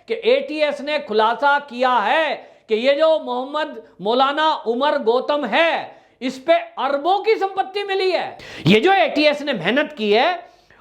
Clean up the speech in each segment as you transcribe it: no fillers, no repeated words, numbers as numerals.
कि एटीएस ने खुलासा किया है कि ये जो मोहम्मद मौलाना उमर गौतम है, इस पे अरबों की संपत्ति मिली है। ये जो एटीएस ने मेहनत की है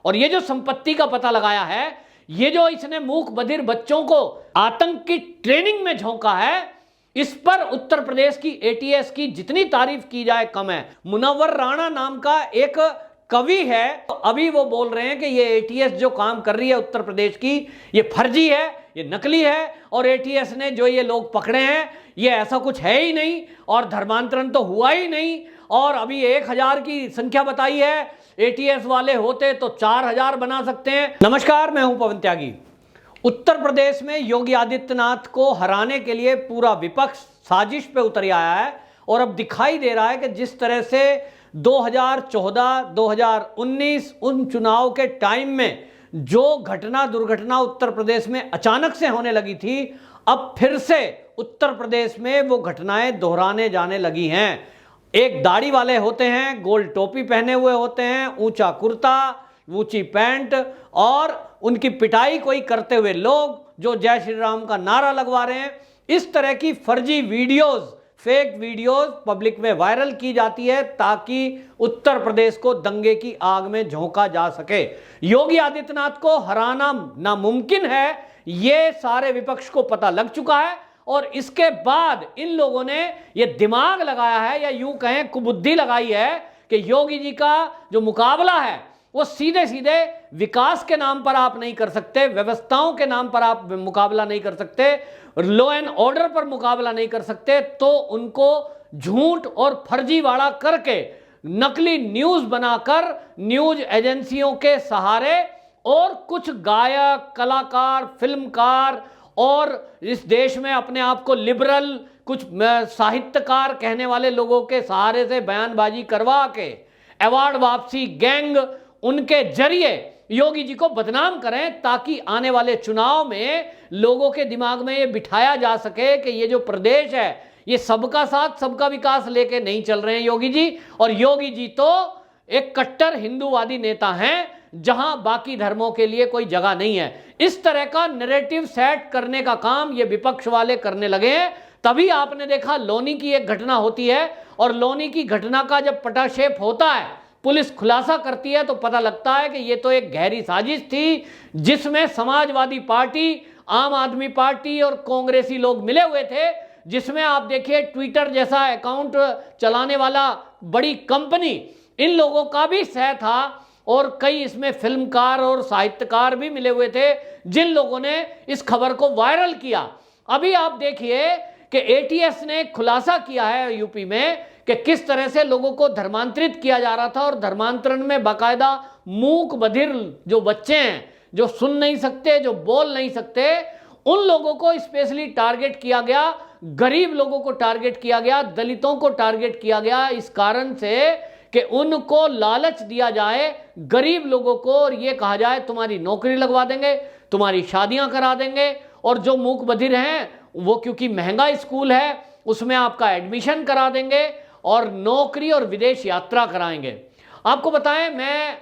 और ये जो संपत्ति का पता लगाया है, ये जो इसने मूक बधिर बच्चों को आतंक की ट्रेनिंग में झोंका है, इस पर उत्तर प्रदेश की एटीएस की जितनी तारीफ की जाए कम है। मुनव्वर राणा नाम का एक कवि है, तो अभी वो बोल रहे हैं कि ये एटीएस जो काम कर रही है उत्तर प्रदेश की, ये फर्जी है, ये नकली है, और एटीएस ने जो ये लोग पकड़े हैं ये ऐसा कुछ है ही नहीं, और धर्मांतरण तो हुआ ही नहीं, और अभी 1000 की संख्या बताई है, एटीएस वाले होते तो 4000 बना सकते हैं। नमस्कार, मैं हूं पवन त्यागी। उत्तर प्रदेश में योगी आदित्यनाथ को हराने के लिए पूरा विपक्ष साजिश पे उतर आया है, और अब दिखाई दे रहा है कि जिस तरह से 2014, 2019 उन चुनाव के टाइम में जो घटना दुर्घटना उत्तर प्रदेश में अचानक से होने लगी थी, अब फिर से उत्तर प्रदेश में वो घटनाएं दोहराने जाने लगी हैं। एक दाढ़ी वाले होते हैं, गोल टोपी पहने हुए होते हैं, ऊंचा कुर्ता, ऊंची पैंट, और उनकी पिटाई कोई करते हुए लोग जो जय श्री राम का नारा लगवा रहे हैं। इस तरह की फर्जी वीडियोस, फेक वीडियोस पब्लिक में वायरल की जाती है ताकि उत्तर प्रदेश को दंगे की आग में झोंका जा सके। योगी आदित्यनाथ को हराना नामुमकिन है, ये सारे विपक्ष को पता लग चुका है, और इसके बाद इन लोगों ने ये दिमाग लगाया है, या यूं कहें कुबुद्धि लगाई है, कि योगी जी का जो मुकाबला है वो सीधे सीधे विकास के नाम पर आप नहीं कर सकते, व्यवस्थाओं के नाम पर आप मुकाबला नहीं कर सकते, लॉ एंड ऑर्डर पर मुकाबला नहीं कर सकते, तो उनको झूठ और फर्जीवाड़ा करके, नकली न्यूज बनाकर, न्यूज एजेंसियों के सहारे, और कुछ गायक, कलाकार, फिल्मकार और इस देश में अपने आप को लिबरल, कुछ साहित्यकार कहने वाले लोगों के सहारे से बयानबाजी करवा के अवार्ड वापसी गैंग, उनके जरिए योगी जी को बदनाम करें, ताकि आने वाले चुनाव में लोगों के दिमाग में ये बिठाया जा सके कि ये जो प्रदेश है ये सबका साथ सबका विकास लेके नहीं चल रहे हैं योगी जी, और योगी जी तो एक कट्टर हिंदूवादी नेता हैं जहां बाकी धर्मों के लिए कोई जगह नहीं है। इस तरह का नैरेटिव सेट करने का काम ये विपक्ष वाले करने लगे हैं। तभी आपने देखा लोनी की एक घटना होती है, और लोनी की घटना का जब पटाक्षेप होता है, पुलिस खुलासा करती है, तो पता लगता है कि ये तो एक गहरी साजिश थी जिसमें समाजवादी पार्टी, आम आदमी पार्टी और कांग्रेसी लोग मिले हुए थे, जिसमें आप देखिए ट्विटर जैसा अकाउंट चलाने वाला बड़ी कंपनी, इन लोगों का भी सह था, और कई इसमें फिल्मकार और साहित्यकार भी मिले हुए थे जिन लोगों ने इस खबर को वायरल किया। अभी आप देखिए कि एटीएस ने खुलासा किया है यूपी में कि किस तरह से लोगों को धर्मांतरित किया जा रहा था, और धर्मांतरण में बाकायदा मूक बधिर जो बच्चे हैं, जो सुन नहीं सकते, जो बोल नहीं सकते, उन लोगों को स्पेशली टारगेट किया गया, गरीब लोगों को टारगेट किया गया, दलितों को टारगेट किया गया, इस कारण से कि उनको लालच दिया जाए गरीब लोगों को, और ये कहा जाए तुम्हारी नौकरी लगवा देंगे, तुम्हारी शादियां करा देंगे, और जो मूक बधिर हैं वो क्योंकि महंगा स्कूल है उसमें आपका एडमिशन करा देंगे, और नौकरी और विदेश यात्रा कराएंगे। आपको बताएं, मैं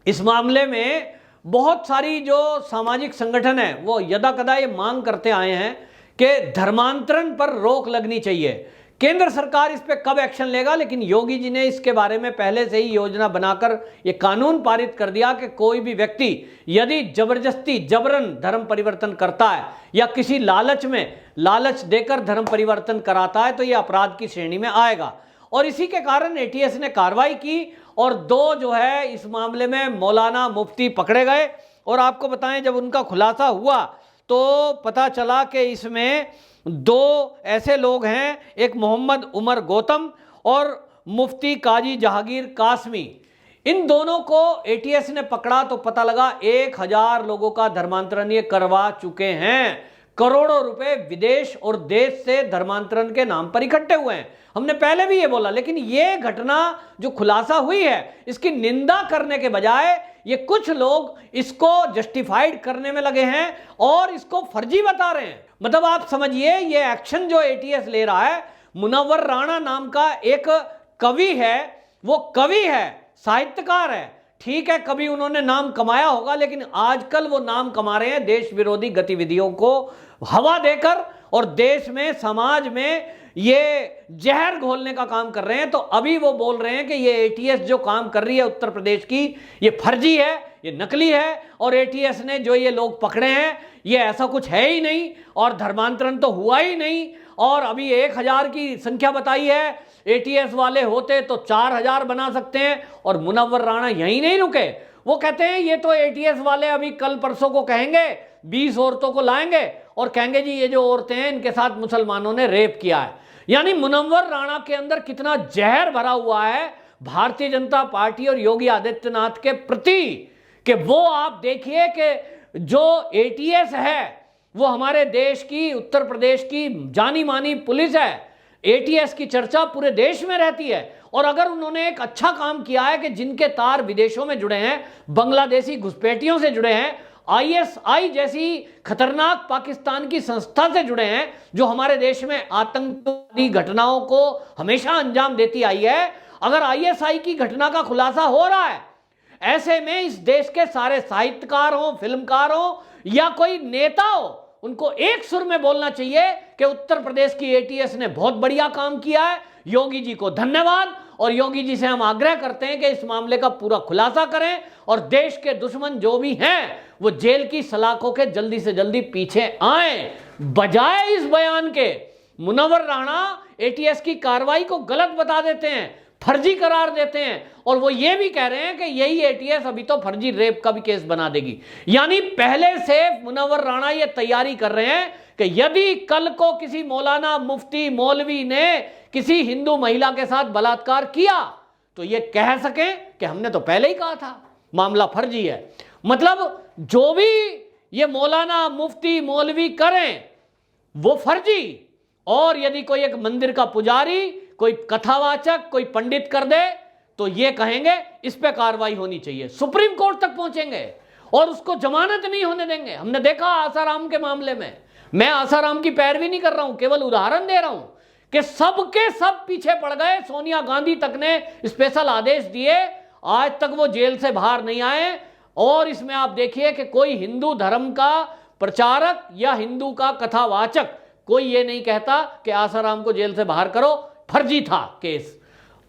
इस मामले में बहुत सारी जो सामाजिक संगठन है वो यदा कदा ये मांग करते आए हैं कि धर्मांतरण पर रोक लगनी चाहिए। केंद्र सरकार इस पे कब एक्शन लेगा, लेकिन योगी जी ने इसके बारे में पहले से ही योजना बनाकर ये कानून पारित कर दिया कि कोई भी व्यक्ति यदि जबरदस्ती जबरन धर्म परिवर्तन करता है, या किसी लालच में लालच देकर धर्म परिवर्तन कराता है, तो ये अपराध की श्रेणी में आएगा। और इसी के कारण एटीएस ने कार्रवाई की, और 2 जो है इस मामले में मौलाना मुफ्ती पकड़े गए। और आपको बताएं, जब उनका खुलासा हुआ तो पता चला कि इसमें 2 ऐसे लोग हैं, एक मोहम्मद उमर गौतम और मुफ्ती काजी जहांगीर कासमी। इन दोनों को एटीएस ने पकड़ा तो पता लगा 1000 लोगों का धर्मांतरण ये करवा चुके हैं। करोड़ों रुपए विदेश और देश से धर्मांतरण के नाम पर इकट्ठे हुए हैं। हमने पहले भी ये बोला, लेकिन ये घटना जो खुलासा हुई है इसकी निंदा करने के बजाय ये कुछ लोग इसको जस्टिफाइड करने में लगे हैं और इसको फर्जी बता रहे हैं। मतलब आप समझिए, ये एक्शन जो एटीएस ले रहा है, मुनव्वर राणा नाम का एक कवि है, वो कवि है, साहित्यकार है, ठीक है, कभी उन्होंने नाम कमाया होगा, लेकिन आजकल वो नाम कमा रहे हैं देश विरोधी गतिविधियों को हवा देकर और देश में, समाज में ये जहर घोलने का काम कर रहे हैं। तो अभी वो बोल रहे हैं कि ये एटीएस जो काम कर रही है उत्तर प्रदेश की, ये फर्जी है, ये नकली है, और एटीएस ने जो ये लोग पकड़े हैं ये ऐसा कुछ है ही नहीं, और धर्मांतरण तो हुआ ही नहीं, और अभी 1000 की संख्या बताई है, एटीएस वाले होते तो 4000 बना सकते हैं। और मुनव्वर राणा यहीं नहीं रुके, वो कहते हैं ये तो एटीएस वाले अभी कल परसों को कहेंगे 20 औरतों को लाएंगे और कहेंगे जी ये जो औरतें हैं इनके साथ मुसलमानों ने रेप किया है। यानी मुनव्वर राणा के अंदर कितना जहर भरा हुआ है भारतीय जनता पार्टी और योगी आदित्यनाथ के प्रति, कि वो आप देखिए कि जो एटीएस है वो हमारे देश की, उत्तर प्रदेश की जानी मानी पुलिस है। एटीएस की चर्चा पूरे देश में रहती है, और अगर उन्होंने एक अच्छा काम किया है कि जिनके तार विदेशों में जुड़े हैं, बांग्लादेशी घुसपैठियों से जुड़े हैं, आईएसआई जैसी खतरनाक पाकिस्तान की संस्था से जुड़े हैं जो हमारे देश में आतंकवादी घटनाओं को हमेशा अंजाम देती आई है, अगर आईएसआई की घटना का खुलासा हो रहा है, ऐसे में इस देश के सारे साहित्यकार हो, फिल्मकार हो या कोई नेता हो, उनको एक सुर में बोलना चाहिए कि उत्तर प्रदेश की एटीएस ने बहुत बढ़िया काम किया है, योगी जी को धन्यवाद। और योगी जी से हम आग्रह करते हैं कि इस मामले का पूरा खुलासा करें और देश के दुश्मन जो भी हैं वो जेल की सलाखों के जल्दी से जल्दी पीछे आए। बजाय इस बयान के मुनव्वर राणा एटीएस की कार्रवाई को गलत बता देते हैं, फर्जी करार देते हैं, और वो ये भी कह रहे हैं कि यही एटीएस अभी तो फर्जी रेप का भी केस बना देगी। यानी पहले से मुनव्वर राणा ये तैयारी कर रहे हैं कि यदि कल को किसी मौलाना, मुफ्ती, मौलवी ने किसी हिंदू महिला के साथ बलात्कार किया तो ये कह सकें कि हमने तो पहले ही कहा था मामला फर्जी है। मतलब जो भी ये मौलाना, मुफ्ती, मौलवी करें वो फर्जी, और यदि कोई एक मंदिर का पुजारी, कोई कथावाचक, कोई पंडित कर दे तो ये कहेंगे इस पे कार्रवाई होनी चाहिए, सुप्रीम कोर्ट तक पहुंचेंगे और उसको जमानत नहीं होने देंगे। हमने देखा आसाराम के मामले में, मैं आसाराम की पैरवी नहीं कर रहा हूं, केवल उदाहरण दे रहा हूं कि सबके सब पीछे पड़ गए। सोनिया गांधी तक ने स्पेशल आदेश दिए, आज तक वो जेल से बाहर नहीं आए। और इसमें आप देखिए कि कोई हिंदू धर्म का प्रचारक या हिंदू का कथावाचक कोई ये नहीं कहता कि आसाराम को जेल से बाहर करो, फर्जी था केस।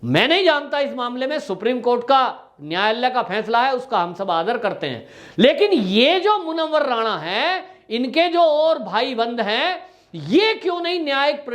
मैं नहीं जानता इस मामले में सुप्रीम कोर्ट का, न्यायालय का फैसला है, उसका हम सब आदर करते हैं, लेकिन ये जो मुनव्वर राणा है, इनके जो और भाई बंद हैं, ये क्यों नहीं न्यायिक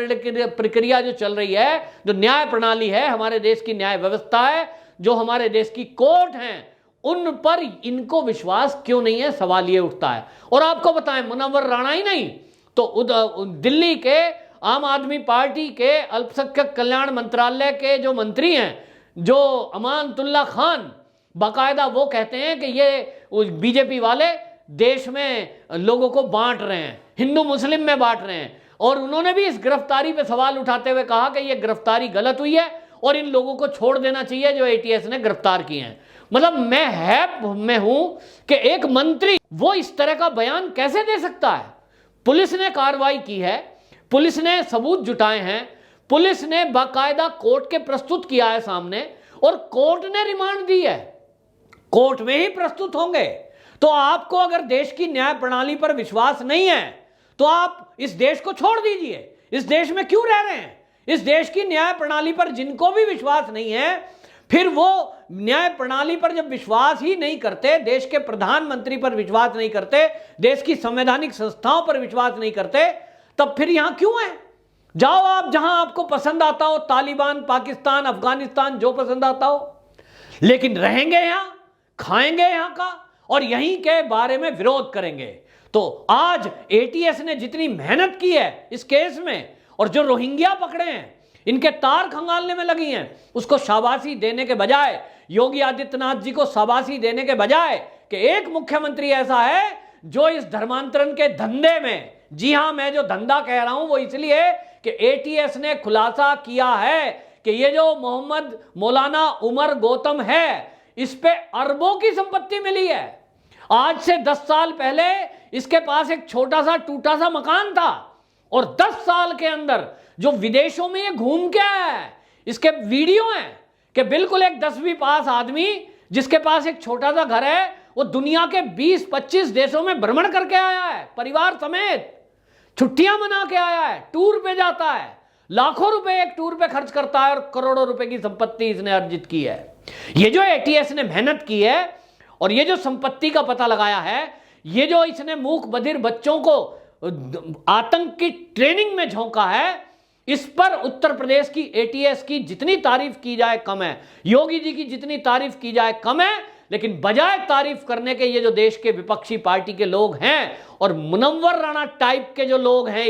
प्रक्रिया जो चल रही है, जो न्याय प्रणाली है, हमारे देश की न्याय व्यवस्था है, जो हमारे देश की कोर्ट हैं, उन पर इनको विश्वास क्यों नहीं है, सवाल ये उठता है। और आपको बताएं, मुनव्वर राणा ही नहीं तो दिल्ली के आम आदमी पार्टी के अल्पसंख्यक कल्याण मंत्रालय के जो मंत्री हैं, जो अमानतुल्लाह खान, बाकायदा वो कहते हैं कि ये बीजेपी वाले देश में लोगों को बांट रहे हैं, हिंदू मुस्लिम में बांट रहे हैं। और उन्होंने भी इस गिरफ्तारी पे सवाल उठाते हुए कहा कि ये गिरफ्तारी गलत हुई है और इन लोगों को छोड़ देना चाहिए जो एटीएस ने गिरफ्तार किए हैं। मतलब मैं हूं कि एक मंत्री वो इस तरह का बयान कैसे दे सकता है। पुलिस ने कार्रवाई की है, पुलिस ने सबूत जुटाए हैं, पुलिस ने बाकायदा कोर्ट के प्रस्तुत किया है सामने, और कोर्ट ने रिमांड दी है, कोर्ट में ही प्रस्तुत होंगे। तो आपको अगर देश की न्याय प्रणाली पर विश्वास नहीं है तो आप इस देश को छोड़ दीजिए। इस देश में क्यों रह रहे हैं? इस देश की न्याय प्रणाली पर जिनको भी विश्वास नहीं है, फिर वो न्याय प्रणाली पर जब विश्वास ही नहीं करते, देश के प्रधानमंत्री पर विश्वास नहीं करते, देश की संवैधानिक संस्थाओं पर विश्वास नहीं करते, तब फिर यहां क्यों है? जाओ आप जहां आपको पसंद आता हो, तालिबान, पाकिस्तान, अफगानिस्तान, जो पसंद आता हो, लेकिन रहेंगे यहां, खाएंगे यहां का और यहीं के बारे में विरोध करेंगे। तो आज एटीएस ने जितनी मेहनत की है इस केस में, और जो रोहिंग्या पकड़े हैं, इनके तार खंगालने में लगी हैं, उसको शाबाशी देने के बजाय, योगी आदित्यनाथ जी को शाबाशी देने के बजाय कि एक मुख्यमंत्री ऐसा है जो इस धर्मांतरण के धंधे में, जी हां, मैं जो धंधा कह रहा हूं वो इसलिए कि एटीएस ने खुलासा किया है कि ये जो मोहम्मद मौलाना उमर गौतम है, इस पे अरबों की संपत्ति मिली है। आज से 10 साल पहले इसके पास एक छोटा सा टूटा सा मकान था, और 10 साल के अंदर जो विदेशों में ये घूम के आया है, इसके वीडियो हैं कि बिल्कुल एक 10वीं पास आदमी जिसके पास एक छोटा सा घर है, वो दुनिया के 20-25 देशों में भ्रमण करके आया है, परिवार समेत छुट्टियां मना के आया है, टूर पे जाता है, लाखों रुपए एक टूर पे खर्च करता है और करोड़ों रुपए की संपत्ति इसने अर्जित की है। ये जो एटीएस ने मेहनत की है और ये जो संपत्ति का पता लगाया है, ये जो इसने मूक बधिर बच्चों को आतंक की ट्रेनिंग में झोंका है, इस पर उत्तर प्रदेश की एटीएस की जितनी तारीफ की जाए कम है, योगी जी की जितनी तारीफ की जाए कम है। लेकिन बजाय तारीफ करने के ये जो देश के विपक्षी पार्टी के लोग हैं और मुनव्वर राणा टाइप के जो लोग हैं,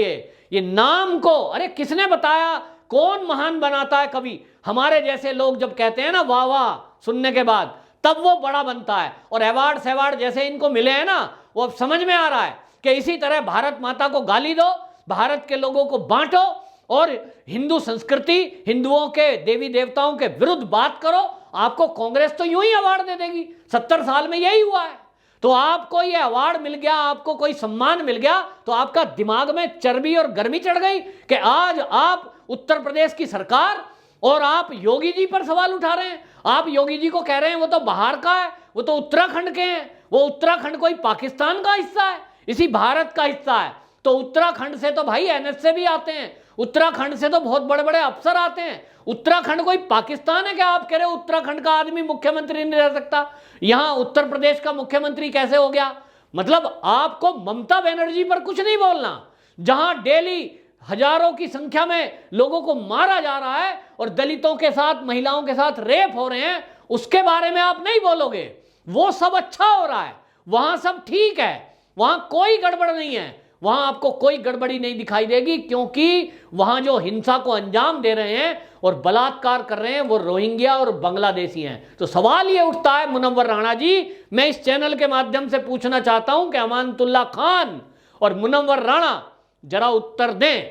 ये नाम को, अरे किसने बताया, कौन महान बनाता है कवि? हमारे जैसे लोग जब कहते हैं ना वाह वाह सुनने के बाद, तब वो बड़ा बनता है। और अवार्ड जैसे इनको मिले हैं ना, वो अब समझ में आ रहा है कि इसी तरह भारत माता को गाली दो, भारत के लोगों को बांटो और हिंदू संस्कृति, हिंदुओं के देवी देवताओं के विरुद्ध बात करो, आपको कांग्रेस तो यूं ही अवार्ड दे देगी। 70 साल में यही हुआ है। तो आपको ये अवार्ड मिल गया, आपको कोई सम्मान मिल गया, तो आपका दिमाग में चर्बी और गर्मी चढ़ गई कि आज आप उत्तर प्रदेश की सरकार और आप योगी जी पर सवाल उठा रहे हैं। आप योगी जी को कह रहे हैं वो तो बाहर का है, वो तो उत्तराखंड के हैं, वो उत्तराखंड कोई पाकिस्तान का हिस्सा है, इसी भारत का हिस्सा है। तो उत्तराखंड से तो भाई एनएसए भी आते हैं, उत्तराखंड से तो बहुत बड़े बड़े अफसर आते हैं। उत्तराखंड कोई पाकिस्तान है क्या? आप कह रहे हो उत्तराखंड का आदमी मुख्यमंत्री नहीं रह सकता, यहां उत्तर प्रदेश का मुख्यमंत्री कैसे हो गया? मतलब आपको ममता बनर्जी पर कुछ नहीं बोलना, जहां डेली हजारों की संख्या में लोगों को मारा जा रहा है और दलितों के साथ, महिलाओं के साथ रेप हो रहे हैं, उसके बारे में आप नहीं बोलोगे। वो सब अच्छा हो रहा है, वहां सब ठीक है, वहां कोई गड़बड़ नहीं है, वहां आपको कोई गड़बड़ी नहीं दिखाई देगी, क्योंकि वहां जो हिंसा को अंजाम दे रहे हैं और बलात्कार कर रहे हैं वो रोहिंग्या और बांग्लादेशी हैं। तो सवाल ये उठता है मुनव्वर राणा जी, मैं इस चैनल के माध्यम से पूछना चाहता हूं कि अमानतुल्लाह खान और मुनव्वर राणा जरा उत्तर दें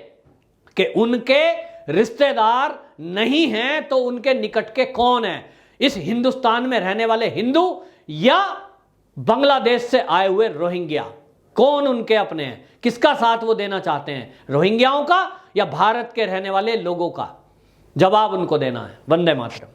कि उनके रिश्तेदार नहीं हैं तो उनके निकट के कौन हैं? इस हिंदुस्तान में रहने वाले हिंदू या बांग्लादेश से आए हुए रोहिंग्या, कौन उनके अपने हैं? किसका साथ वो देना चाहते हैं, रोहिंग्याओं का या भारत के रहने वाले लोगों का? जवाब उनको देना है। वंदे मातरम।